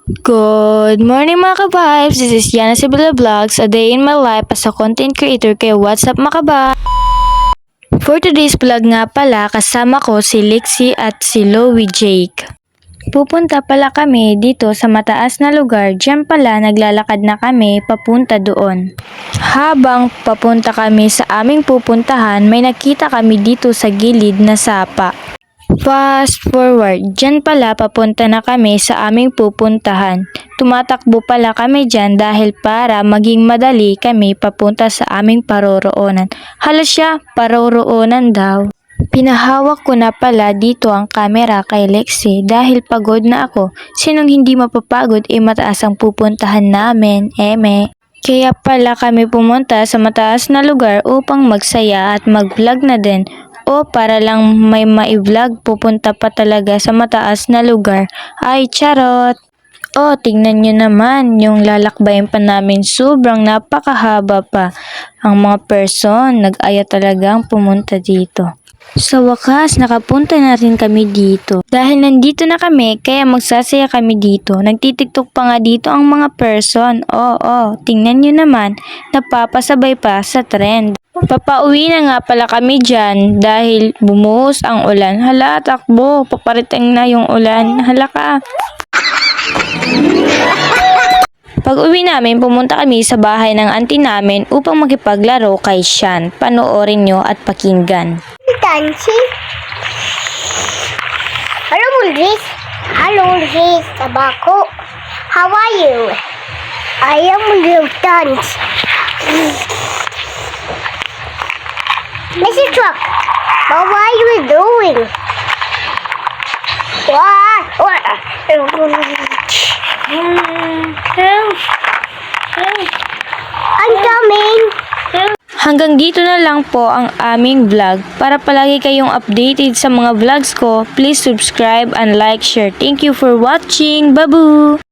Good morning mga ka-vibes! This is Yana Sibila Vlogs, a day in my life as a content creator. Kaya what's up mga ka-vibes? For today's vlog nga pala, kasama ko si Lexi at si Loie Jake. Pupunta pala kami dito sa mataas na lugar, diyan pala naglalakad na kami papunta doon. Habang papunta kami sa aming pupuntahan, may nakita kami dito sa gilid na sapa. Fast forward, dyan pala papunta na kami sa aming pupuntahan. Tumatakbo pala kami dyan dahil para maging madali kami papunta sa aming paroroonan. Hala siya, paroroonan daw. Pinahawak ko na pala dito ang camera kay Lexi dahil pagod na ako. Sinong hindi mapapagod mataas ang pupuntahan namin, eme. Kaya pala kami pumunta sa mataas na lugar upang magsaya at mag-vlog na din. O para lang may ma-vlog, pupunta pa talaga sa mataas na lugar. Ay, charot! O, tingnan nyo naman, yung lalakbayin pa namin sobrang napakahaba pa. Ang mga person, nag-aya talagang pumunta dito. Sa wakas, nakapunta na rin kami dito. Dahil nandito na kami, kaya magsasaya kami dito. Nagtitiktok pa nga dito ang mga person. Oo, tingnan nyo naman, napapasabay pa sa trend. Papauwi na nga pala kami dyan dahil bumuhos ang ulan. Hala, takbo, paparating na yung ulan. Hala ka. Pag uwi namin, pumunta kami sa bahay ng auntie namin upang makipaglaro kay Sean. Panoorin nyo at pakinggan. Tansi. Hello, Ulrich. Hello, Ulrich. Tabako. How are you? I am Ulrich Tansi. Mr. Truck, what are you doing? What? I'm coming. Hanggang dito na lang po ang aming vlog. Para palagi kayong updated sa mga vlogs ko, please subscribe and like, share. Thank you for watching. Babu!